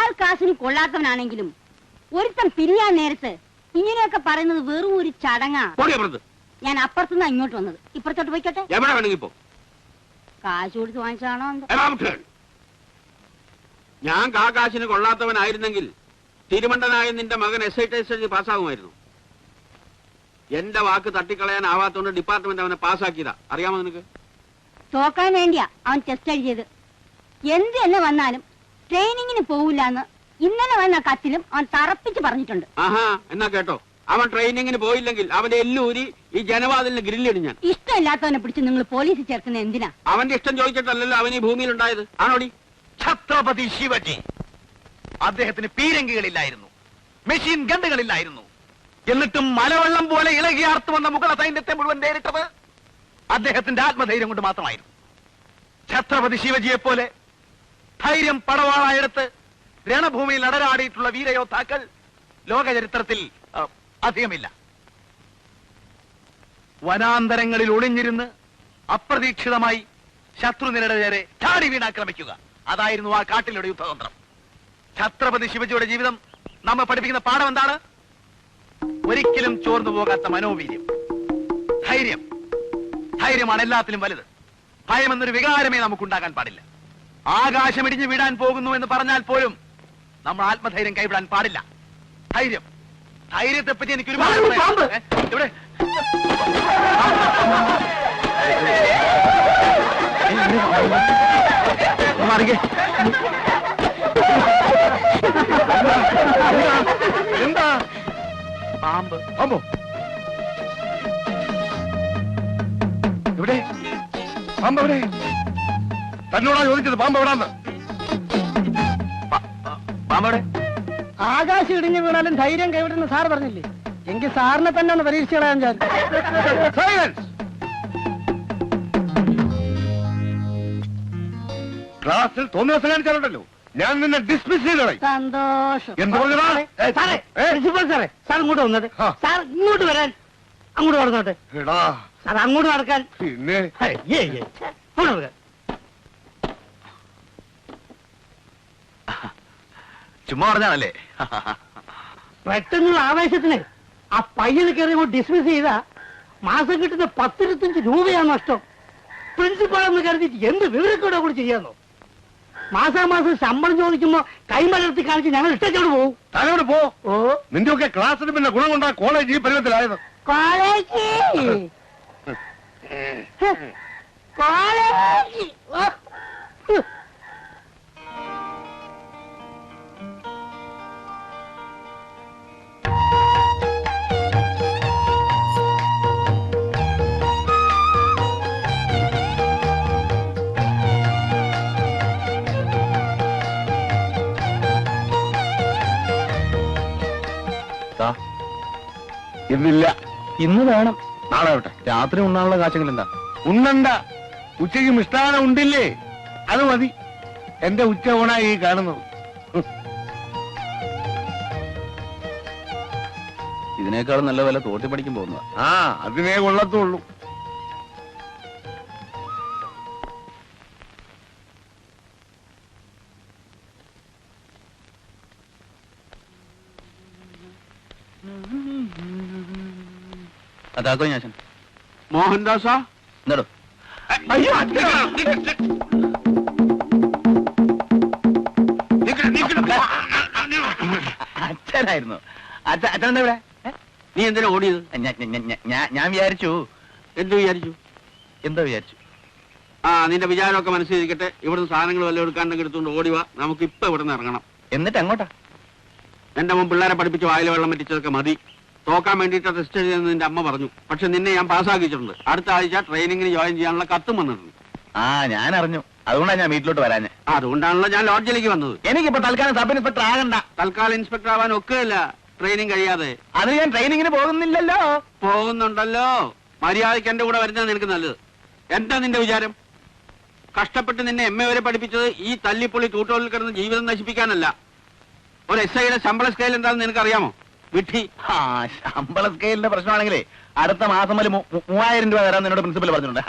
കാൽ കാശിന് കൊള്ളാത്തവനാണെങ്കിലും ഒരുത്തൻ പിരിയാൻ നേരത്ത് ഇങ്ങനെയൊക്കെ പറയുന്നത് വെറും ഒരു ചടങ്ങാ. ഞാൻ അപ്പുറത്തുനിന്നാ ഇങ്ങോട്ട് വന്നത്. ഇപ്പുറത്തോട്ട് പോയിക്കോട്ടെ. കാശ് കൊടുത്ത് വാങ്ങിച്ചാണോ? ഞാൻ കാശിന് കൊള്ളാത്തവനായിരുന്നെങ്കിൽ തിരുമണ്ടനായ നിന്റെ മകൻ SI പാസ്സാകുമായിരുന്നു. എന്റെ വാക്ക് തട്ടിക്കളയാനാവാത്തോണ്ട് ഡിപ്പാർട്ട്മെന്റ് അവനെ പാസ്സാക്കിയതാ. അറിയാമോ നിനക്ക്? തോക്കാൻ വേണ്ടിയാ അവൻ ടെസ്റ്റ് എഴുതിയത്. എന്ത് തന്നെ വന്നാലും ട്രെയിനിങ്ങിന് പോവില്ലെന്ന് ഇന്നലെ വന്ന കത്തിലും അവൻ തറപ്പിച്ച് പറഞ്ഞിട്ടുണ്ട്. ആഹാ, എന്നാ കേട്ടോ, അവൻ ട്രെയിനിങ്ങിന് പോയില്ലെങ്കിൽ അവന്റെ എല്ലൂരി ഈ ജനവാതിലിന് ഗ്രില്ലിടും ഞാൻ. ഇഷ്ടമില്ലാത്തവനെ പിടിച്ച് നിങ്ങൾ പോലീസിൽ ചേർക്കുന്ന എന്തിനാ? അവന്റെ ഇഷ്ടം ചോദിച്ചിട്ടല്ലല്ലോ അവൻ ഈ ഭൂമിയിൽ ഉണ്ടായത്. ആണോടി? ഛത്രപതി ശിവജി അദ്ദേഹത്തിന് പീരങ്കികളില്ലായിരുന്നു, മെഷീൻ ഗണ്ടുകളില്ലായിരുന്നു. എന്നിട്ടും മലവെള്ളം പോലെ ഇളകിയാർത്തു വന്ന മുഗള സൈന്യത്തെ മുഴുവൻ നേരിട്ടത് അദ്ദേഹത്തിന്റെ ആത്മധൈര്യം കൊണ്ട് മാത്രമായിരുന്നു. ഛത്രപതി ശിവജിയെ പോലെ ധൈര്യം പടവാളായെടുത്ത് രണഭൂമിയിൽ അടരാടിയിട്ടുള്ള വീരയോദ്ധാക്കൾ ലോകചരിത്രത്തിൽ അധികമില്ല. വനാന്തരങ്ങളിൽ ഒളിഞ്ഞിരുന്ന് അപ്രതീക്ഷിതമായി ശത്രുനിരയുടെ നേരെ ചാടി വീണാക്രമിക്കുക, അതായിരുന്നു ആ കാട്ടിലൂടെ യുദ്ധതന്ത്രം. ഛത്രപതി ശിവജിയുടെ ജീവിതം നമ്മെ പഠിപ്പിക്കുന്ന പാഠം എന്താണ്? ഒരിക്കലും ചോർന്നു പോകാത്ത മനോവീര്യം, ധൈര്യം. ധൈര്യമാണ് എല്ലാത്തിലും വലുത്. ഭയമെന്നൊരു വികാരമേ നമുക്കുണ്ടാകാൻ പാടില്ല. ആകാശം ഇടിഞ്ഞു വീഴാൻ പോകുന്നു എന്ന് പറഞ്ഞാൽ പോലും നമ്മൾ ആത്മധൈര്യം കൈവിടാൻ പാടില്ല. ധൈര്യം, ധൈര്യത്തെ പറ്റി എനിക്ക് ഒരുപാട് ഇവിടെ എന്താ പാമ്പ്? പാമ്പോ? എവിടെ പാമ്പ്? എവിടെ? തന്നോടാ ചോദിച്ചത് പാമ്പ് എവിടാന്ന്? പാമ്പവിടെ? ആകാശം ഇടിഞ്ഞു വീണാലും ധൈര്യം കൈവിടുന്ന സാർ പറഞ്ഞില്ലേ? എങ്കിൽ സാറിനെ തന്നെ ഒന്ന് പരീക്ഷിച്ച് കളയാൻ ഞാൻ. ക്ലാസ്സിൽ തോന്നിയ ദിവസം കാണിച്ചാലുണ്ടല്ലോ ഞാൻ നിന്നെ ഡിസ്മിസ് ചെയ്തോളാം. സന്തോഷം. പ്രിൻസിപ്പൽ സാറേ, സാർ ഇങ്ങോട്ട് വന്നത്. സാർ ഇങ്ങോട്ട് വരാൻ. അങ്ങോട്ട് നടന്നോട്ടെ സാർ. അങ്ങോട്ട് നടക്കാൻ. പിന്നെ ചുമ്മാ പറഞ്ഞാണല്ലേ? പെട്ടെന്നുള്ള ആവേശത്തിന് ആ പയ്യന് കയറി ഡിസ്മിസ് ചെയ്താ മാസം കിട്ടുന്ന 10-25 രൂപയാണ് നഷ്ടം. പ്രിൻസിപ്പാളെന്ന് കരുതിയിട്ട് എന്ത് വിവരത്തോടെ കൂടി ചെയ്യാന്നോ? മാസാമാസം ശമ്പളം ചോദിക്കുമ്പോ കൈമലർത്തി കാണിച്ച് ഞങ്ങൾ ഇട്ടോട് പോകും. തന്നോട് പോ. ഓ, നിന്റെ ഒക്കെ ക്ലാസ്സിന് പിന്നെ ഗുണം കൊണ്ടാ കോളേജ് ഈ പരുവത്തിലായത്. കോളേജ് കോളേജ് ഇന്നില്ല, ഇന്ന് വേണം. നാളെ ആവട്ടെ. രാത്രി ഉണ്ണാനുള്ള കാശെങ്കിലും എന്താ? ഉണ്ണണ്ട, ഉച്ചയ്ക്ക് മിഷ്ടാനം ഉണ്ടില്ലേ, അത് മതി. എന്റെ ഉച്ച ഊണായി ഈ കാണുന്നത്. ഇതിനേക്കാളും നല്ല വില തോട്ടി പഠിക്കും പോകുന്ന. ആ, അതിനേ കൊള്ളത്തുള്ളൂ. അതാക്കോ ഞാൻ മോഹൻദാസാ? എന്താടോ? അച്ഛനായിരുന്നു. അച്ഛനെന്താ ഇവിടെ? നീ എന്തിനാ ഓടിയത്? ഞാൻ വിചാരിച്ചു. എന്ത് വിചാരിച്ചു? എന്താ വിചാരിച്ചു? ആ, നിന്റെ വിചാരമൊക്കെ മനസ്സിലിരിക്കട്ടെ. ഇവിടുന്ന് സാധനങ്ങൾ വല്ലതും എടുക്കാണ്ടെങ്കിൽ എടുത്തുകൊണ്ട് ഓടിവാ. നമുക്ക് ഇപ്പൊ ഇവിടുന്ന് ഇറങ്ങണം. എന്നിട്ട് എങ്ങോട്ടാ? എന്റെ മുമ്പ് പിള്ളേരെ പഠിപ്പിച്ച് വായിലെ വെള്ളം പറ്റിച്ചതൊക്കെ മതി. തോക്കാൻ വേണ്ടിയിട്ട് ടെസ്റ്റ് എഴുതിയെന്ന് നിന്റെ അമ്മ പറഞ്ഞു. പക്ഷെ നിന്നെ ഞാൻ പാസ്സാക്കിയിട്ടുണ്ട്. അടുത്ത ആഴ്ച ട്രെയിനിങ്ങിന് ജോയിൻ ചെയ്യാനുള്ള കത്തും വന്നിട്ടുണ്ട്. ആ, ഞാൻ അറിഞ്ഞു. അതുകൊണ്ടാണ് ഞാൻ വീട്ടിലോട്ട് വരാഞ്ഞ്. അതുകൊണ്ടാണല്ലോ ഞാൻ ലോഡ്ജിലേക്ക് വന്നത്. എനിക്കിപ്പോ തൽക്കാലം സബ് ഇൻസ്പെക്ടർ ആകണ്ട. തൽക്കാലം ഇൻസ്പെക്ടർ ആവാൻ ഒക്കെയല്ല, ട്രെയിനിങ് കഴിയാതെ. അത് ഞാൻ ട്രെയിനിങ്ങിന് പോകുന്നില്ലല്ലോ. പോകുന്നുണ്ടല്ലോ. മര്യാദയ്ക്ക് എന്റെ കൂടെ വരുന്നത് നിനക്ക് നല്ലത്. എന്താ നിന്റെ വിചാരം? കഷ്ടപ്പെട്ട് നിന്നെ MA വരെ പഠിപ്പിച്ചത് ഈ തല്ലിപ്പൊളി തൂട്ടോളിൽ കിടന്ന് ജീവിതം നശിപ്പിക്കാനല്ല. ഒരു SIയുടെ ശമ്പള സ്കെയിൽ എന്താണെന്ന് നിനക്കറിയാമോ? വിഡ്ഢി. ആ, ശമ്പള സ്കെയിലിന്റെ പ്രശ്നമാണെങ്കിലേ അടുത്ത മാസം മുതൽ 3000 രൂപ തരാൻ നിന്നോട് പ്രിൻസിപ്പൽ പറഞ്ഞിട്ടുണ്ട്.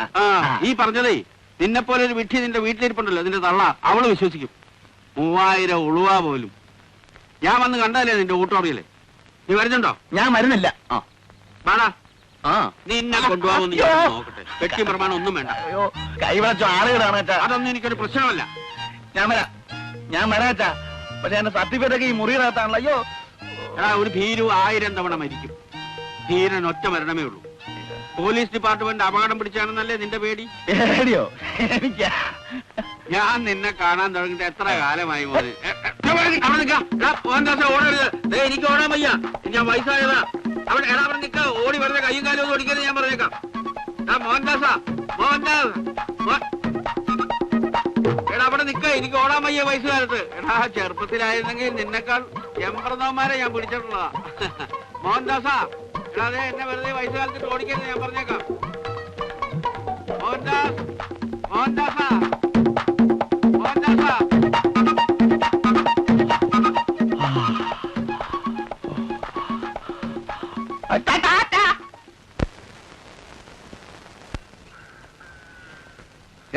ഈ പറഞ്ഞതേ നിന്നെ പോലെ ഒരു വിഡ്ഢി നിന്റെ വീട്ടിലിരിപ്പുണ്ടല്ലോ, നിന്റെ തള്ള, അവള് വിശ്വസിക്കും. 3000 ഉളുവ പോലും. ഞാൻ വന്ന് കണ്ടല്ലേ നിന്റെ ഊട്ടോറിയില്. നീ വരുന്നുണ്ടോ? ഞാൻ വരുന്നില്ല. വാടാ. ആ നിന്നെ കൊണ്ടുപോകാമെന്ന് ഞാൻ നോക്കട്ടെ. കെട്ടി പ്രമാണം ഒന്നും വേണ്ട. അയ്യോ കൈ വിളച്ചോ ആളുകളാണ്. അതൊന്നും എനിക്കൊരു പ്രശ്നമല്ല. ഞാൻ വരാച്ചാ. പക്ഷെ എന്റെ സർട്ടിഫിക്കറ്റ് ഒക്കെ ഈ മുറിയിനകത്താണല്ലോ. അയ്യോ എടാ, ഒരു ഭീരു 1000 തവണ മരിക്കും. ധീരൻ ഒറ്റ മരണമേ ഉള്ളൂ. പോലീസ് ഡിപ്പാർട്ട്മെന്റ് അപകടം പിടിച്ചാണെന്നല്ലേ നിന്റെ പേടി? പേടിയോ? ഞാൻ നിന്നെ കാണാൻ തുടങ്ങിട്ട് എത്ര കാലമായി മോനെ. അവിടെ നിൽക്കാം. ഓടരുത്. എനിക്ക് ഓടാൻ വയ്യ. ഞാൻ വയസ്സായതാ. അവിടെ നിൽക്ക. ഓടി വെറുതെ കയ്യും കാലും ഒന്നും ഓടിക്കരുത് ഞാൻ പറഞ്ഞേക്കാം. മോഹൻദാസാ, മോഹൻദാസ്. എടാ അവിടെ നിൽക്ക. എനിക്ക് ഓടാൻ വയ്യ വയസ്സുകാലത്ത്. എടാ ചെറുപ്പത്തിലായിരുന്നെങ്കിൽ നിന്നെക്കാൾ എംപ്രദവന്മാരെ ഞാൻ പിടിച്ചിട്ടുള്ളതാ. മോഹൻദാസാ, എടാ അതെ എന്നെ വെറുതെ വയസ്സുകാലത്ത് ഓടിക്കരുത് ഞാൻ പറഞ്ഞേക്കാം. മോഹൻദാസ്, മോഹൻദാസാ, മോഹൻദാസാ.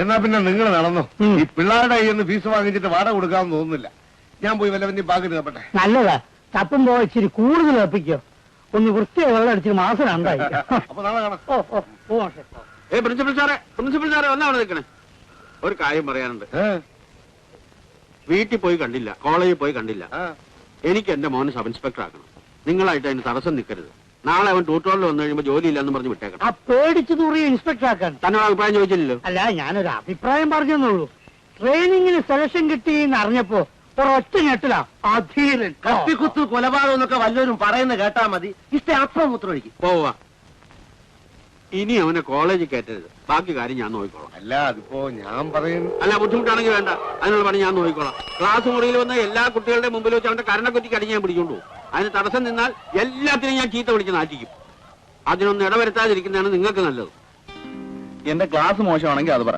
എന്നാ പിന്നെ നിങ്ങൾ നടന്നു. ഈ പിള്ളേരുടെ കയ്യിൽ നിന്ന് ഫീസ് വാങ്ങിച്ചിട്ട് വാടക കൊടുക്കാമെന്ന് തോന്നുന്നില്ല. ഞാൻ പോയി വല്ല വലിയ പാകിട്ട് തപ്പട്ടെ. നല്ലതാ. തപ്പുമ്പോ ഇച്ചിരി കൂടുതൽ തപ്പിക്കോ. ഒന്ന് വൃത്തിയായി വെള്ളം അടിച്ച് മാസം രണ്ടായി. അപ്പൊ നാളെ കാണാം. പ്രിൻസിപ്പൽ സാറേ ഒന്നാ അവിടെ നിൽക്കണേ. ഒരു കാര്യം പറയാനുണ്ട്. വീട്ടിൽ പോയി കണ്ടില്ല, കോളേജിൽ പോയി കണ്ടില്ല. എനിക്ക് എന്റെ മോനെ സബ് ഇൻസ്പെക്ടർ ആക്കണം. നിങ്ങളായിട്ട് അതിന് തടസ്സം നിൽക്കരുത്. നാളെ അവൻ ട്യൂട്ടോറിൽ വന്നു കഴിയുമ്പോൾ ജോലിയില്ലെന്ന് പറഞ്ഞ് വിട്ടേക്കണം. ആ പേടിച്ചു തൂറിയ ഇൻസ്പെക്ടർ ആക്കാൻ തന്നെ അഭിപ്രായം ചോദിച്ചില്ലല്ലോ. അല്ല, ഞാനൊരു അഭിപ്രായം പറഞ്ഞെന്നുള്ളൂ. ട്രെയിനിങ്ങിന് സെലക്ഷൻ കിട്ടി എന്ന് അറിഞ്ഞപ്പോ ഒരൊറ്റ ഞെട്ടിലാ അധീരൻ. കത്തിക്കുത്ത് കൊലപാതകം എന്നൊക്കെ വല്ലവരും പറയുന്ന കേട്ടാ മതി. ഇഷ്ടം അപ്പം മൂത്രമൊഴിക്കും. പോവാ. ഇനി അവനെ കോളേജിൽ കയറ്റരുത്. ബാക്കി കാര്യം ഞാൻ നോക്കിക്കോളാം. അല്ല അതിപ്പോ ഞാൻ പറയുന്നു. അല്ല ബുദ്ധിമുട്ടാണെങ്കിൽ വേണ്ട. അതിനുള്ള പണി ഞാൻ നോക്കിക്കോളാം. ക്ലാസ് മുറിയിൽ വന്ന എല്ലാ കുട്ടികളുടെ മുമ്പിൽ വെച്ച് അവന്റെ കരണക്കുറ്റിക്ക് അടിഞ്ഞ് ഞാൻ പിടിച്ചോണ്ടു. അതിന് തടസ്സം നിന്നാൽ എല്ലാത്തിനും ഞാൻ ചീത്ത വിളിച്ച് നാറ്റിക്കും. അതിനൊന്നും ഇടവരുത്താതിരിക്കുന്നതാണ് നിങ്ങൾക്ക് നല്ലത്. എന്റെ ക്ലാസ് മോശമാണെങ്കിൽ അത് പറ,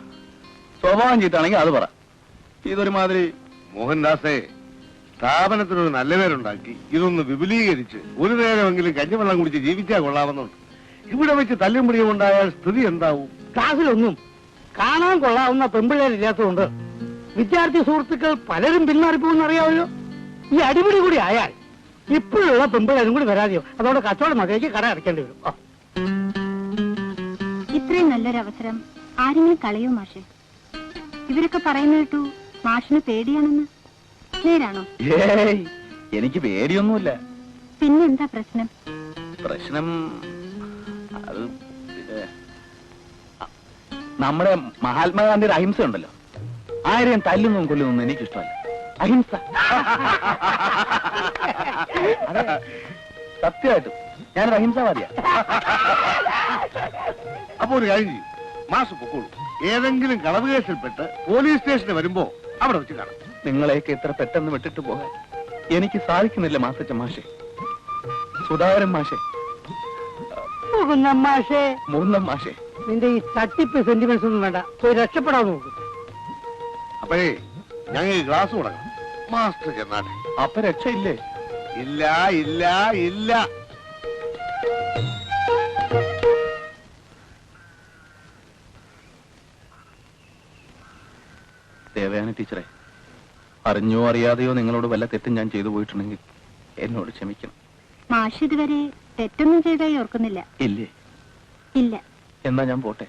സ്വഭാവം ചീത്താണെങ്കിൽ അത് പറ. ഇതൊരുമാതിരി. മോഹൻദാസേ, സ്ഥാപനത്തിനൊരു നല്ല പേരുണ്ടാക്കി ഇതൊന്ന് വിപുലീകരിച്ച് ഒരു നേരമെങ്കിലും കഞ്ഞിവെള്ളം കുടിച്ച് ജീവിച്ചാൽ കൊള്ളാമെന്നുണ്ട്. ഇവിടെ വെച്ച് തല്ലും പിടിയും ഉണ്ടായാൽ സ്ഥിതി എന്താവും? ക്ലാസ്സിലൊന്നും കാണാൻ കൊള്ളാവുന്ന പെമ്പിള്ളേരില്ലാത്തതുകൊണ്ട് വിദ്യാർത്ഥി സുഹൃത്തുക്കൾ പലരും പിന്മാറിപ്പോകുന്ന അറിയാമല്ലോ. ഈ അടിപിടി കൂടി ആയാൽ ഇപ്പോഴുള്ള പെമ്പിള്ളേരും കൂടി വരാതെയോ. അതോടെ കച്ചവടം മതിയേക്ക് കട അടയ്ക്കേണ്ടി വരും. ഇത്രയും നല്ലൊരു അവസരം ആരെങ്കിലും കളയോ മാഷെ? ഇവരൊക്കെ പറയുന്ന കേട്ടു മാഷിന് പേടിയാണെന്ന്. നേരാണോ? ഏയ്, എനിക്ക് പേടിയൊന്നുമില്ല. പിന്നെന്താ പ്രശ്നം? പ്രശ്നം അത് നമ്മുടെ മഹാത്മാഗാന്ധിയുടെ അഹിംസ ഉണ്ടല്ലോ. ആരെയും തല്ലുന്നതും കൊല്ലുന്നതും എനിക്കിഷ്ടമല്ല. അഹിംസ. അതെ, സത്യമായിട്ടും ഞാനൊരു അഹിംസാവാദിയാ. അപ്പൊ ഒരു കാര്യം ചെയ്യും, മാസ് പൊക്കോളൂ. ഏതെങ്കിലും കളവ് കേസിൽപ്പെട്ട് പോലീസ് സ്റ്റേഷനിൽ വരുമ്പോ അവിടെ വെച്ച് കാണാം. നിങ്ങളെയൊക്കെ ഇത്ര പെട്ടെന്ന് വിട്ടിട്ട് പോകാൻ എനിക്ക് സാധിക്കുന്നില്ല മാസച്ച മാഷെ, സുധാകരൻ മാഷെ, മാഷേ, മൂന്നം മാഷെ. നിന്റെ ഈ തട്ടിപ്പ് സെന്റിമെന്റ്സ് ഒന്നും വേണ്ട. പോയി രക്ഷപ്പെടാൻ നോക്കും. അപ്പോഴേ ഞങ്ങൾ ക്ലാസ് തുടങ്ങാം. മാസ്റ്റർ ചെന്നാട്ടെ. അപ്പൊ രക്ഷയില്ലേ? ഇല്ല ഇല്ല ഇല്ല. ദേവയാനി ടീച്ചറെ, അറിഞ്ഞോ അറിയാതെയോ നിങ്ങളോട് വല്ല തെറ്റും ഞാൻ ചെയ്തു പോയിട്ടുണ്ടെങ്കിൽ എന്നോട് ക്ഷമിക്കണം. മാഷ് ഇതുവരെ തെറ്റൊന്നും ചെയ്തായി ഓർക്കുന്നില്ല. ഇല്ലേ? ഇല്ല. എന്നാ ഞാൻ പോട്ടെ.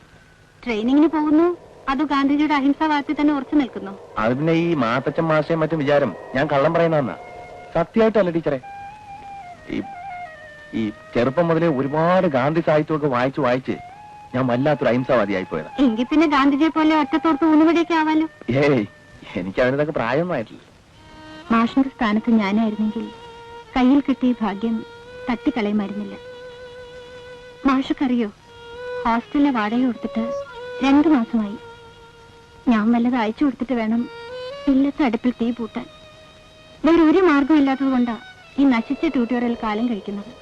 ട്രെയിനിങ്ങിന് പോകുന്നു, അത് ഗാന്ധിജിയുടെ അഹിംസാവാദത്തിൽ തന്നെ ഉറച്ചു നിൽക്കുന്നു. അത് പിന്നെ ഈ മാത്തച്ഛൻ മാഷയും മറ്റും വിചാരം ഞാൻ കള്ളം പറയുന്നതെന്നാ. സത്യമായിട്ടല്ല ടീച്ചറെ. ഈ ചെറുപ്പം മുതലേ ഒരുപാട് ഗാന്ധി സാഹിത്യമൊക്കെ വായിച്ച് ഞാൻ വല്ലാത്തൊരു അഹിംസാവാദിയായി പോയതാ. എങ്കിൽ പിന്നെ ഗാന്ധിജിയെ പോലെ ഒറ്റത്തോർത്ത് ഊന്നുവടിയൊക്കെ ആവാലോ. ഏയ്, എനിക്ക് അതിനൊക്കെ പ്രായമൊന്നും ആയിട്ടില്ല. മാഷിന്റെ സ്ഥാനത്ത് ഞാനായിരുന്നെങ്കിൽ കയ്യിൽ കിട്ടിയ ഭാഗ്യം തട്ടിക്കളയുമായിരുന്നില്ല. മാഷക്കറിയോ, ഹോസ്റ്റലിലെ വാടക കൊടുത്തിട്ട് 2 മാസമായി. ഞാൻ വല്ലത് അയച്ചു കൊടുത്തിട്ട് വേണം ഇല്ലത്തെ അടുപ്പിൽ തീ പൂട്ടാൻ. വേറെ ഒരു മാർഗം ഇല്ലാത്തത് കൊണ്ടാ ഈ നശിച്ച ട്യൂട്ടോറിയൽ കാലം കഴിക്കുന്നത്.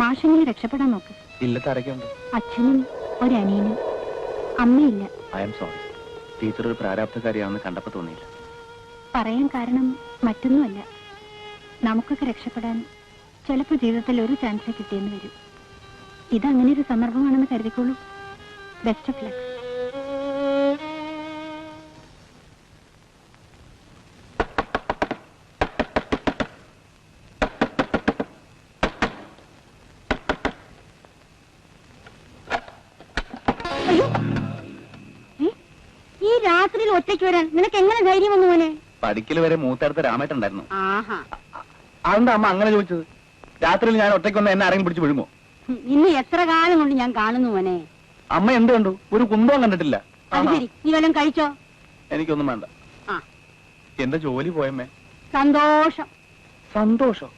മാഷെങ്കിലും രക്ഷപ്പെടാൻ നോക്ക്. ഇല്ലത്തെ ആരൊക്കെയുണ്ട്? അച്ഛനും ഒരനിയനും. അമ്മയില്ല. I am sorry. ടീച്ചർ ഒരു പ്രാരാബ്ധക്കാരിയാണെന്ന് കണ്ടപ്പോ തോന്നിയില്ല. പറയാൻ കാരണം മറ്റൊന്നുമല്ല, നമുക്കൊക്കെ രക്ഷപ്പെടാൻ ചിലപ്പോൾ ജീവിതത്തിൽ ഒരു ചാൻസ് കിട്ടിയെന്ന് വരും. ഇതങ്ങനെ ഒരു സന്ദർഭമാണെന്ന് കരുതിക്കോളൂ. Best of luck. ഒറ്റയ്ക്ക് വരാൻ നിനക്ക് എങ്ങനെ ധൈര്യം വന്നു മോനെ? പഠിക്കൽ വരെ മൂത്തടുത്ത് രാമേട്ടുണ്ടായിരുന്നു. ആഹാ, അതെന്താ അമ്മ അങ്ങനെ ചോദിച്ചത്? രാത്രിയിൽ ഞാൻ ഒറ്റയ്ക്കൊന്ന് എന്നെ ആരെങ്കിലും പിടിച്ച് വിഴുമോ? ഇന്ന് എത്ര കാലം കൊണ്ട് ഞാൻ കാണുന്നു മോനെ. അമ്മ എന്ത് കണ്ടു? ഒരു കുന്തവും കണ്ടിട്ടില്ല. അത് ശരി, നീ വല്ലതും കഴിച്ചോ? എനിക്കൊന്നും വേണ്ട. ആ, എന്റെ ജോലി പോയമ്മേ. സന്തോഷം. സന്തോഷം?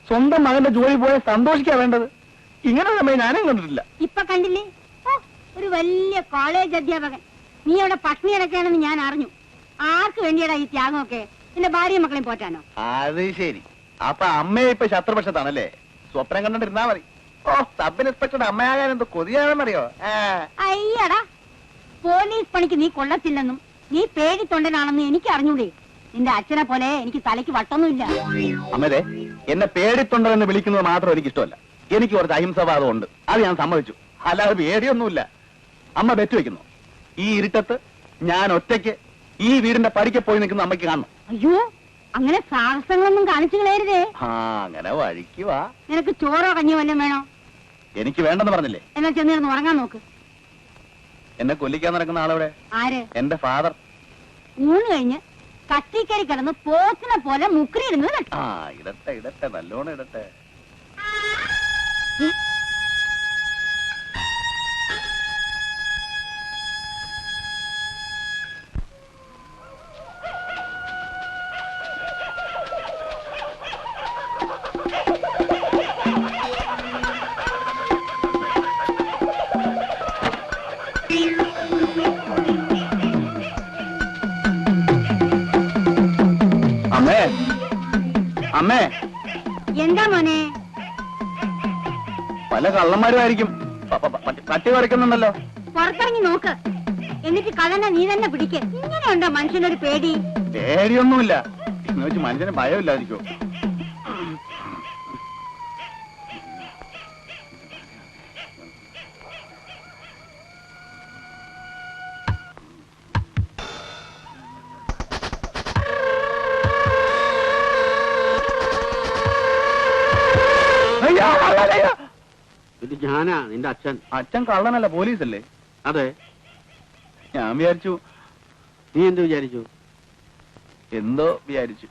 സ്വന്തം മകന്റെ ജോലി പോയ സന്തോഷിക്കാ വേണ്ടത്. ഇങ്ങനെ സമയം ഞാനും കണ്ടിട്ടില്ല. ഇപ്പൊ കണ്ടില്ലേ? ഓ, ഒരു വലിയ കോളേജ് അധ്യാപകൻ. നീ അവിടെ പട്ടിണി കിടക്കുകയാണെന്ന് ഞാൻ അറിഞ്ഞു. ആർക്ക് വേണ്ടിയടാ ഈ ത്യാഗമൊക്കെ? നിന്റെ ഭാര്യയും മക്കളെയും പോറ്റാനോ? അത് ശരി. അപ്പൊ അമ്മയെ ഇപ്പൊ ശത്രുപക്ഷത്താണല്ലേ? സ്വപ്നം കണ്ടിരുന്നാ മതി. ഓ, സബ് ഇൻസ്പെക്ടറുടെ അമ്മയാകാൻ എന്തോ കൊതിയാണെന്നറിയോ? അയ്യടാ, പോലീസ് പണിക്ക് നീ കൊള്ളത്തില്ലെന്നും നീ പേടിത്തൊണ്ടനാണെന്നും എനിക്ക് അറിഞ്ഞൂടെ? നിന്റെ അച്ഛനെ പോലെ എനിക്ക് തലയ്ക്ക് വട്ടൊന്നുമില്ല. അമ്മേ, എന്നെ പേടിത്തൊണ്ടെന്ന് വിളിക്കുന്നത് മാത്രം എനിക്ക് ഇഷ്ടമല്ല. എനിക്ക് കുറച്ച് അഹിംസവാദം ഉണ്ട്. അത് ഞാൻ സമ്മതിച്ചു. അല്ലാതെ പേടിയൊന്നുമില്ല. അമ്മ ബെറ്റ് വെക്കുന്നു, ഈ ഇരുട്ടത്ത് ഞാൻ ഒറ്റയ്ക്ക് ഈ വീടിന്റെ പടിക്ക് പോയി നിൽക്കുന്ന അമ്മയ്ക്ക് കാണണം. അയ്യോ, അങ്ങനെ സാഹസങ്ങളൊന്നും കാണിച്ചു കളയരുതേ. അങ്ങനെ വഴിക്കുവാ. നിനക്ക് ചോറോ കഞ്ഞിയോ വല്ലതും വേണോ? എനിക്ക് വേണ്ടെന്ന് പറഞ്ഞില്ലേ? എന്നാ ചെന്നിരുന്ന് ഉറങ്ങാൻ നോക്ക്. എന്നെ കൊല്ലിക്കാൻ നടക്കുന്ന ആളെവിടെ? ആര്? എന്റെ ഫാദർ. ഊണ് കഴിഞ്ഞ് കത്തിക്കരി കിടന്ന് പോത്തിനെ പോലെ മുക്രിയിടുന്നത് കേട്ടോ. ഇടട്ടെ ഇടട്ടെ, നല്ലോണം ഇടട്ടെ. അമ്മേ, അമ്മേ. എന്താ മോനെ? പല കള്ളന്മാരുമായിരിക്കും. പട്ടി പറിക്കുന്നുണ്ടല്ലോ. പുറത്തിറങ്ങി നോക്ക്, എന്നിട്ട് കള്ളനെ നീ തന്നെ പിടിക്ക്. ഇങ്ങനെയുണ്ടോ മനുഷ്യനൊരു പേടി? പേടിയൊന്നുമില്ല എന്ന് വെച്ച് മനുഷ്യന് ഭയമില്ലാതിരിക്കോ? ഇത് ഞാനാ, നിന്റെ അച്ഛൻ. അച്ഛൻ കള്ളനല്ല, പോലീസല്ലേ? അതെ. ഞാൻ വിചാരിച്ചു. നീ എന്ത് വിചാരിച്ചു? എന്തോ വിചാരിച്ചു.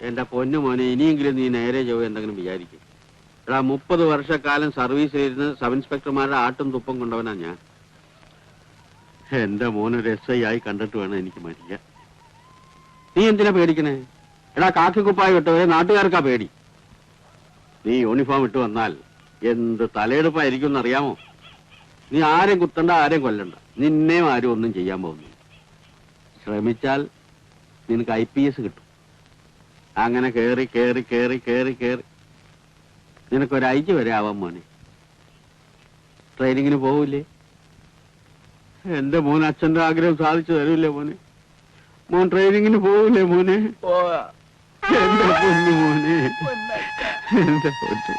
എന്റെ പൊന്നു മോനെ, ഇനിയെങ്കിലും നീ നേരെ ചൊവ്വ എന്തെങ്കിലും വിചാരിക്കും. എടാ, 30 വർഷക്കാലം സർവീസിലിരുന്ന് സബ് ഇൻസ്പെക്ടർമാരുടെ ആട്ടും തുപ്പും കൊണ്ടവനാ ഞാൻ. എന്റെ മോനൊരു SI ആയി കണ്ടിട്ട് വേണം എനിക്ക് മരിക്കാൻ. നീ എന്തിനാ പേടിക്കണേ? എടാ, കാക്കിക്കുപ്പായി ഇട്ടവരെ നാട്ടുകാർക്കാ പേടി. നീ യൂണിഫോം ഇട്ട് വന്നാൽ എന്ത് തലയെടുപ്പായിരിക്കും എന്നറിയാമോ? നീ ആരെയും കുത്തണ്ട, ആരെയും കൊല്ലണ്ട. നിന്നെയും ആരും ഒന്നും ചെയ്യാൻ പോകുന്നു. ശ്രമിച്ചാൽ നിനക്ക് IPS കിട്ടും. അങ്ങനെ കേറി കേറി കേറി കേറി കേറി നിനക്കൊരു IG വരെ ആവാൻ മോനെ. ട്രെയിനിങ്ങിന് പോവില്ലേ? എന്റെ മോൻ അച്ഛന്റെ ആഗ്രഹം സാധിച്ചു തരൂല്ലേ മോനെ? മോൻ ട്രെയിനിങ്ങിന് പോവില്ലേ മോനെ? എന്റെ പൊന്നു മോനെ, എന്റെ പൊന്നു.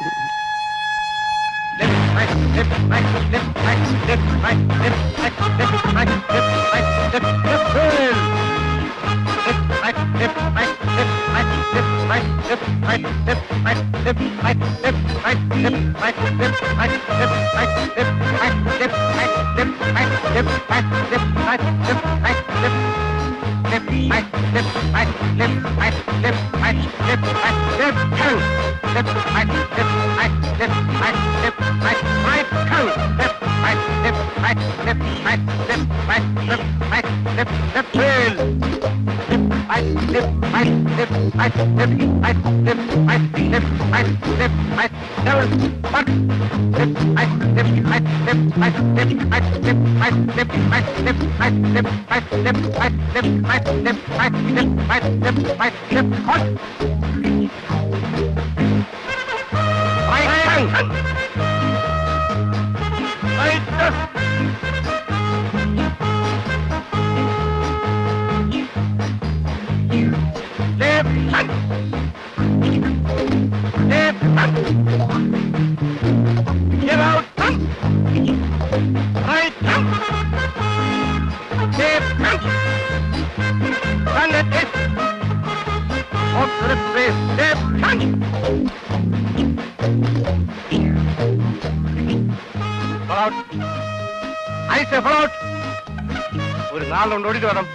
ഒരു നാളുകൊണ്ട് ഓടിട്ട് വേണം.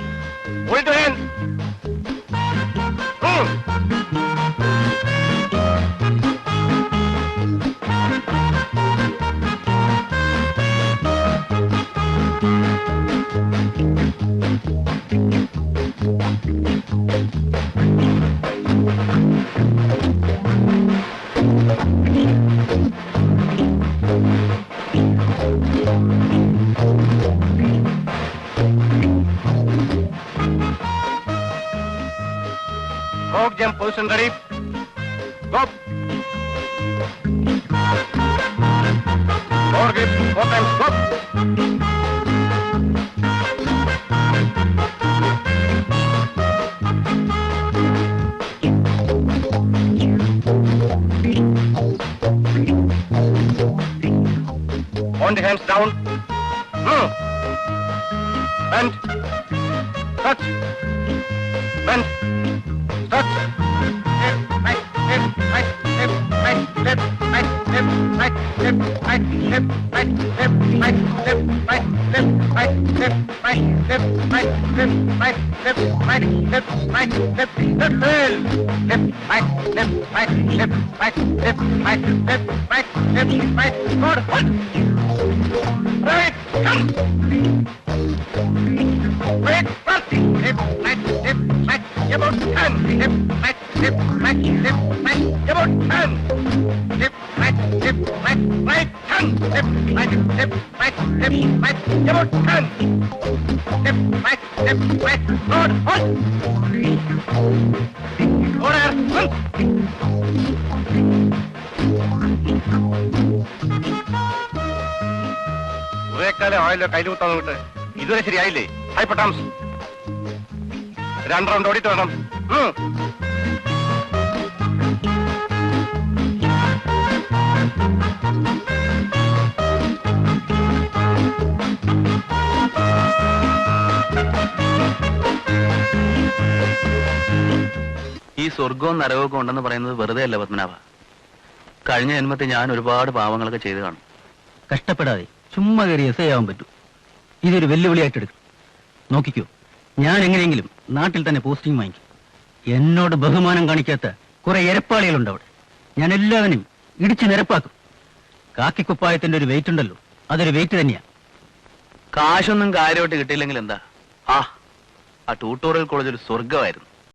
Hold your hand. Frog jump position ready. Go. Forward grip 4 times. Go. On the hands down. Bend. Touch. Bend. Touch. Left, right, left, right, left, right, left, right, left, right, left, right, left, right, left, right, left, right, left, right, left, right, left, right, left, right, left, right, left, right, left, left, well. Left, right, left, right, left, right, left, right, left, right, left, right, forward, hold. Right, come. Right, front, left, right, about 10. Left, right, left, right, left, right, about 10. Left, right, right, 10. Left, right, right, about 10. Left, right, forward, hold. Order, one. കുറേക്കാലം ആയല്ലോ കയ്യിലൂത്താൻ നോക്കിട്ട് ഇതുവരെ ശരിയായില്ലേ? ഹൈപ്പട്ടാംസ് 2 round ഓടിയിട്ട് വേണം. ഈ സ്വർഗവും നരകവും ഉണ്ടെന്ന് പറയുന്നത് വെറുതെ അല്ല പത്മനാഭ. കഴിഞ്ഞ ജന്മത്തിൽ ഞാൻ ഒരുപാട് പാവങ്ങളൊക്കെ ചെയ്തു കാണും. കഷ്ടപ്പെടാതെ ചുമ്മാ കയറി എസ് ആവാൻ പറ്റൂ. ഇതൊരു വെല്ലുവിളിയായിട്ട് എടുക്കും. നോക്കിക്കോ, ഞാൻ എങ്ങനെയെങ്കിലും നാട്ടിൽ തന്നെ പോസ്റ്റിംഗ് വാങ്ങിക്കും. എന്നോട് ബഹുമാനം കാണിക്കാത്ത കുറെ എരപ്പാളികളുണ്ട് അവിടെ. ഞാൻ എല്ലാവരും ഇടിച്ചു നിരപ്പാക്കും. കാക്കിക്കുപ്പായത്തിന്റെ ഒരു വെയിറ്റ് ഉണ്ടല്ലോ, അതൊരു വെയിറ്റ് തന്നെയാ. കാശൊന്നും കാര്യമായിട്ട് കിട്ടിയില്ലെങ്കിൽ എന്താ? ആ ട്യൂട്ടോറിയൽ കോളേജ് ഒരു സ്വർഗമായിരുന്നു.